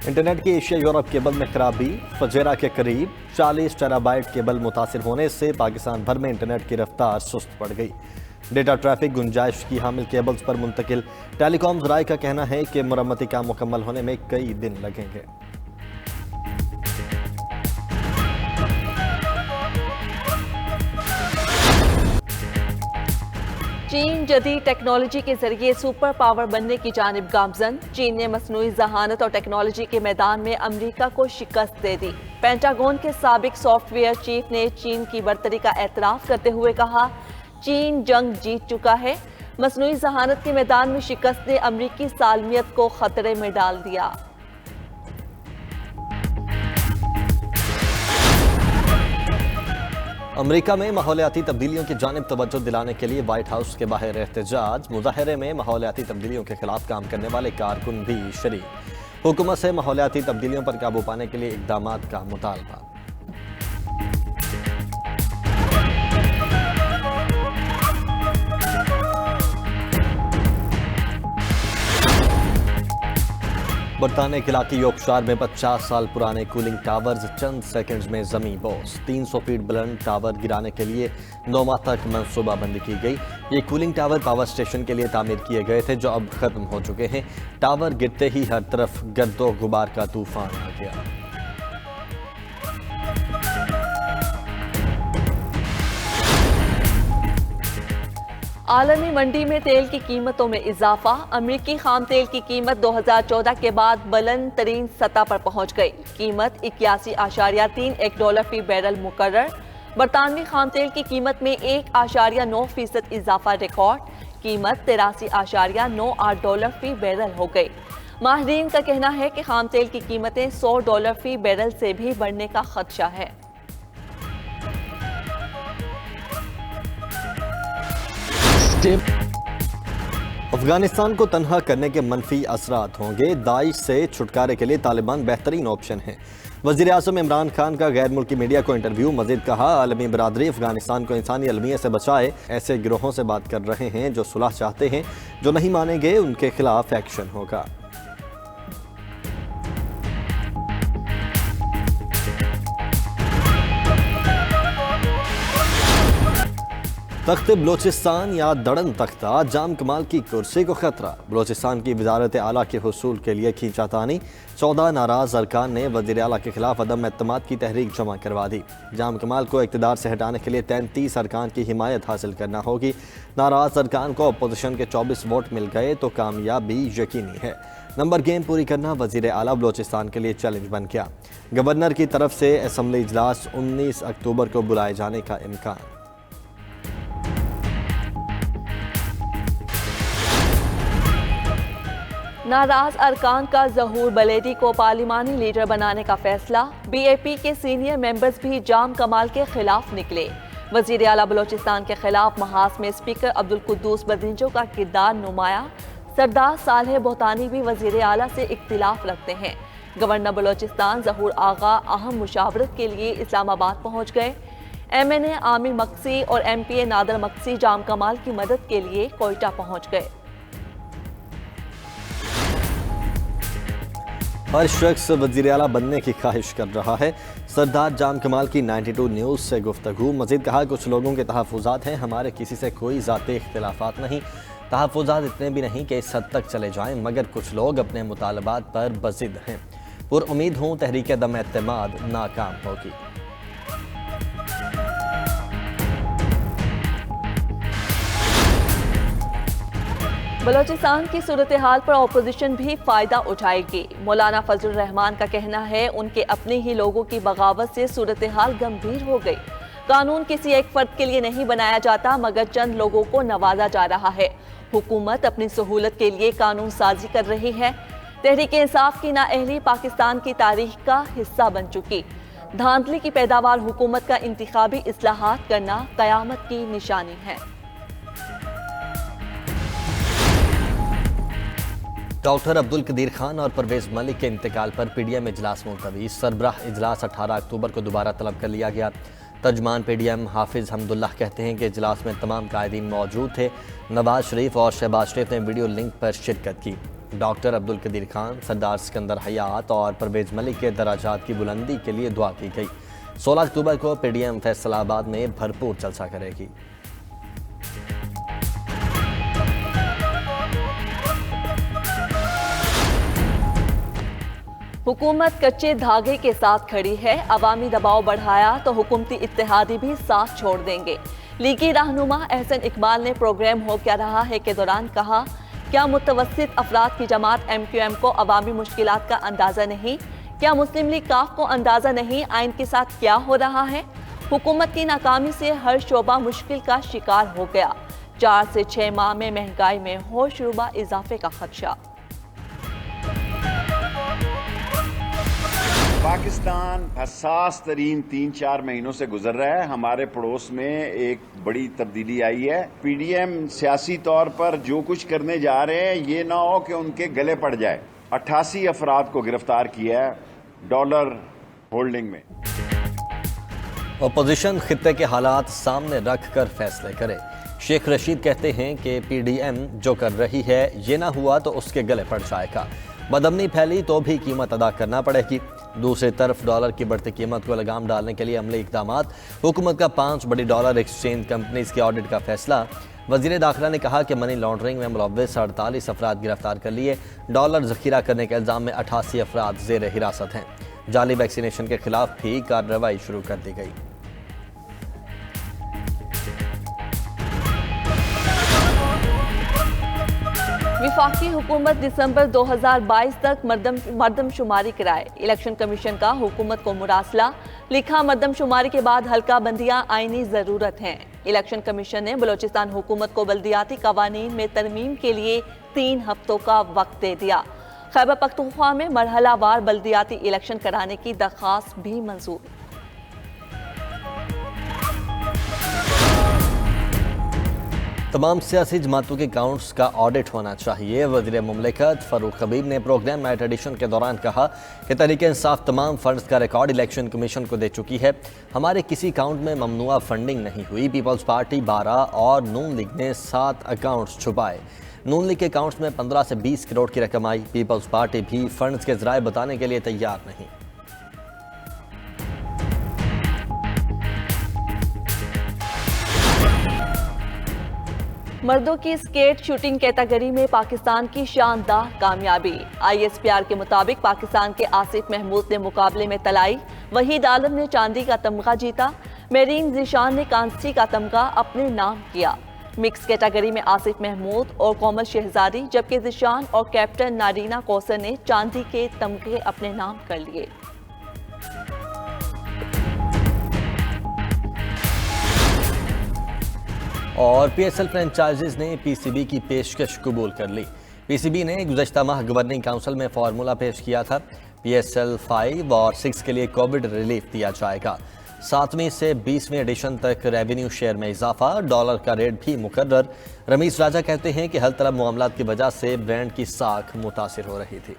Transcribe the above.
Internet की Asia Europe cable में खराबी, फजेरा के करीब 40 टेराबाइट केबल मुतासिर होने से पाकिस्तान भर में इंटरनेट की रफ्तार सुस्त पड़ गई। डेटा ट्रैफिक गुंजाइश की हामिल केबल्स पर मुंतकिल टेलीकॉम ज़राए का कहना है कि मरम्मती काम मुकम्मल होने में कई दिन लगेंगे। चीन जदीद टेक्नोलॉजी के जरिए सुपर पावर बनने की जानिब गामजन। चीन ने मसनूई जहानत और टेक्नोलॉजी के मैदान में अमरीका को शिकस्त दे दी। पेंटागन के साबिक सॉफ्टवेयर चीफ ने चीन की बर्तरी का एतराफ करते हुए कहा, चीन जंग जीत चुका है। मसनूई जहानत के मैदान में शिकस्त ने अमरीकी सालमियत को खतरे में डाल दिया। अमेरिका में माहौलियाती तब्दीलियों की जानिब तवज्जो दिलाने के लिए व्हाइट हाउस के बाहर एहतजाज। मुजाहरे में माहौलियाती तब्दीलियों के खिलाफ काम करने वाले कारकुन भी शरीक। हुकूमत से माहौलियाती तब्दीलियों पर काबू पाने के लिए इक़दामात का मुतालबा। बरतानिया के इलाके यॉर्कशायर में 50 साल पुराने कूलिंग टावर्स चंद सेकंड्स में जमी बोस। 300 फीट बुलंद टावर गिराने के लिए 9 माह तक मनसूबाबंदी की गई। ये कूलिंग टावर पावर स्टेशन के लिए तामीर किए गए थे जो अब खत्म हो चुके हैं। टावर गिरते ही हर तरफ गर्दो गुबार का तूफान आ गया। आलमी मंडी में तेल की कीमतों में इजाफा। अमरीकी खाम तेल की कीमत 2014 के बाद बुलंद तरीन सतह पर पहुंच गई। कीमत 81.31 फी बैरल मुकर्रर। बरतानवी खाम तेल की कीमत में 1.9% इजाफा रिकॉर्ड। कीमत 83.98 फी बैरल हो गई। माहिरीन का कहना है कि खाम तेल की कीमतें $100 फी बैरल से भी बढ़ने का खदशा है। अफगानिस्तान को तनहा करने के मनफी असरात होंगे। दाइश से छुटकारे के लिए तालिबान बेहतरीन ऑप्शन है। वज़ीर आज़म इमरान खान का गैर मुल्की मीडिया को इंटरव्यू। मजीद कहा, आलमी बरादरी अफगानिस्तान को इंसानी अलमिया से बचाए। ऐसे गिरोहों से बात कर रहे हैं जो सुलह चाहते हैं। जो नहीं मानेंगे उनके खिलाफ एक्शन होगा। तख्त बलोचिस्तान या दड़न तख्ता जाम कमाल की कुर्सी को खतरा। बलोचिस्तान की वजारत आला के हुसूल के लिए खींचातानी। 14 नाराज अरकान ने वज़ीर आला के खिलाफ अदम एतमाद की तहरीक जमा करवा दी। जाम कमाल को इक़्तिदार से हटाने के लिए 33 अरकान की हिमायत हासिल करना होगी। नाराज अरकान को अपोजिशन के 24 वोट मिल गए तो कामयाबी यकीनी है। नंबर गेम पूरी करना वज़ीर आला बलोचिस्तान के लिए चैलेंज बन गया। गवर्नर की तरफ से असम्बली इजलास 19 अक्टूबर को बुलाए जाने का इम्कान। नाराज अरकान का ज़हूर बलेदी को पार्लिमानी लीडर बनाने का फैसला। BAP के सीनियर मेंबर्स भी जाम कमाल के खिलाफ निकले। वज़ीर आला बलोचिस्तान के खिलाफ महास में स्पीकर अब्दुल कुद्दूस बदिंजो का किरदार नुमाया। सरदार सालेह बोहतानी भी वज़ीर आला से इख्तिलाफ रखते हैं। गवर्नर बलोचिस्तान ज़हूर आगा अहम मुशावरत के लिए इस्लामाबाद पहुँच गए। MNA आमिर मक्सी और MPA नादर मक्सी जाम कमाल की मदद के लिए कोयटा पहुँच गए। हर शख्स वज़ीर आला बनने की ख्वाहिश कर रहा है। सरदार जाम कमाल की 92 न्यूज़ से गुफ्तगू। मज़ीद कहा, कुछ लोगों के तहफ़्फ़ुज़ात हैं, हमारे किसी से कोई ज़ाती इख्तिलाफ़ात नहीं। तहफ़्फ़ुज़ात इतने भी नहीं कि इस हद तक चले जाएं, मगर कुछ लोग अपने मुतालबात पर बज़िद हैं। पुरउम्मीद हूँ तहरीक दम एतमाद नाकाम होगी। बलोचिस्तान की सूरत हाल पर अपोजिशन भी फायदा उठाएगी। मौलाना फजलुर रहमान का कहना है, उनके अपने ही लोगों की बगावत से सूरत हाल गंभीर हो गई। कानून किसी एक फर्द के लिए नहीं बनाया जाता मगर चंद लोगों को नवाजा जा रहा है। हुकूमत अपनी सहूलत के लिए कानून साजी कर रही है। तहरीक इंसाफ की नाअहली पाकिस्तान की तारीख का हिस्सा बन चुकी। धांधली की पैदावार हुकूमत का इंतखाबी इस्लाहात करना कयामत की निशानी है। डॉक्टर अब्दुल कदीर खान और परवेज मलिक के इंतकाल पर PDM इजलास मुलतवी। सरबराह इजलास 18 अक्टूबर को दोबारा तलब कर लिया गया। तर्जमान PDM हाफिज हमदुल्लाह कहते हैं कि इजलास में तमाम कायदीन मौजूद थे। नवाज शरीफ और शहबाज शरीफ ने वीडियो लिंक पर शिरकत की। डॉक्टर अब्दुल कदीर खान, सरदार सिकंदर हयात और परवेज मलिक के दराजात की बुलंदी के लिए दुआ की गई। 16 अक्टूबर को पीडीएम फैसलाबाद में भरपूर जलसा करेगी। हुकूमत कच्चे धागे के साथ खड़ी है, अवामी दबाव बढ़ाया तो हुकूमती इत्तेहादी भी साथ छोड़ देंगे। लीगी रहनुमा एहसन इकबाल ने प्रोग्राम हो क्या रहा है के दौरान कहा, क्या मुतवस्सित अफराद की जमात MQM को अवामी मुश्किलात का अंदाजा नहीं? क्या मुस्लिम लीग काफ को अंदाजा नहीं आइन के साथ क्या हो रहा है? हुकूमत की नाकामी से हर शोबा मुश्किल का शिकार हो गया। 4 से 6 माह में महंगाई में होशरुबा इजाफे का खदशा। पाकिस्तान हसास तरीन 3-4 महीनों से गुजर रहा है। हमारे पड़ोस में एक बड़ी तब्दीली आई है। पीडीएम सियासी तौर पर जो कुछ करने जा रहे हैं, ये ना हो कि उनके गले पड़ जाए। 88 अफराद को गिरफ्तार किया है डॉलर होल्डिंग में। अपोजिशन खित्ते के हालात सामने रख कर फैसले करे। शेख रशीद कहते हैं कि पीडीएम जो कर रही है, ये ना हुआ तो उसके गले पड़ जाएगा। बदअमनी फैली तो भी कीमत अदा करना पड़ेगी। दूसरी तरफ डॉलर की बढ़ती कीमत को लगाम डालने के लिए अमली इकदाम। हुकूमत का 5 बड़ी डॉलर एक्सचेंज कंपनीज की ऑडिट का फैसला। वजीर दाखिला ने कहा कि मनी लॉन्ड्रिंग में मुलव्वस 48 अफराद गिरफ्तार कर लिए। डॉलर जखीरा करने के इल्जाम में 88 अफराद जेर हिरासत हैं। जाली वैक्सीनेशन के खिलाफ भी कार्रवाई शुरू कर दी गई। विफाकी हुकूमत दिसंबर 2022 तक मरदमशुमारी कराए। इलेक्शन कमीशन का हुकूमत को मुरासला, लिखा मरदमशुमारी के बाद हल्का बंदियां आईनी जरूरत हैं। इलेक्शन कमीशन ने बलोचिस्तान हुकूमत को बल्दियाती कवानीन में तरमीम के लिए 3 हफ्तों का वक्त दे दिया। खैबर पख्तूनख्वा में मरहलावार बल्दियाती इलेक्शन कराने की दरख्वास्त भी मंजूर। तमाम सियासी जमातों के अकाउंट्स का ऑडिट होना चाहिए। वज़ीर मुमलिकत फ़ारूक हबीब ने प्रोग्राम नाइट एडिशन के दौरान कहा कि तहरीक इंसाफ तमाम फंड्स का रिकॉर्ड इलेक्शन कमीशन को दे चुकी है। हमारे किसी अकाउंट में ममनुआ फंडिंग नहीं हुई। पीपल्स पार्टी 12 और नून लीग ने 7 अकाउंट्स छुपाए। नून लीग के अकाउंट्स में 15 से 20 करोड़ की रकम आई। पीपल्स पार्टी भी फंड्स के ज़राए बताने के लिए तैयार नहीं। मर्दों की स्केट शूटिंग कैटेगरी में पाकिस्तान की शानदार कामयाबी। ISPR के मुताबिक पाकिस्तान के आसिफ महमूद ने मुकाबले में तलाई, वहीद आलम ने चांदी का तमगा जीता। मेरीन जिशान ने कांसी का तमगा अपने नाम किया। मिक्स कैटेगरी में आसिफ महमूद और कोमल शहजादी, जबकि जिशान और कैप्टन नारीना कौसर ने चांदी के तमगे अपने नाम कर लिए। और PSL फ्रेंचाइजीज ने PCB की पेशकश कबूल कर ली। PCB ने गुज़श्ता माह गवर्निंग काउंसिल में फार्मूला पेश किया था। PSL 5 और 6 के लिए कोविड रिलीफ दिया जाएगा। 7वीं से 20वीं एडिशन तक रेवेन्यू शेयर में इजाफा, डॉलर का रेट भी मुकर्रर। रमीज राजा कहते हैं कि हर तरफ मामलात की वजह से ब्रांड की साख मुतासिर हो रही थी।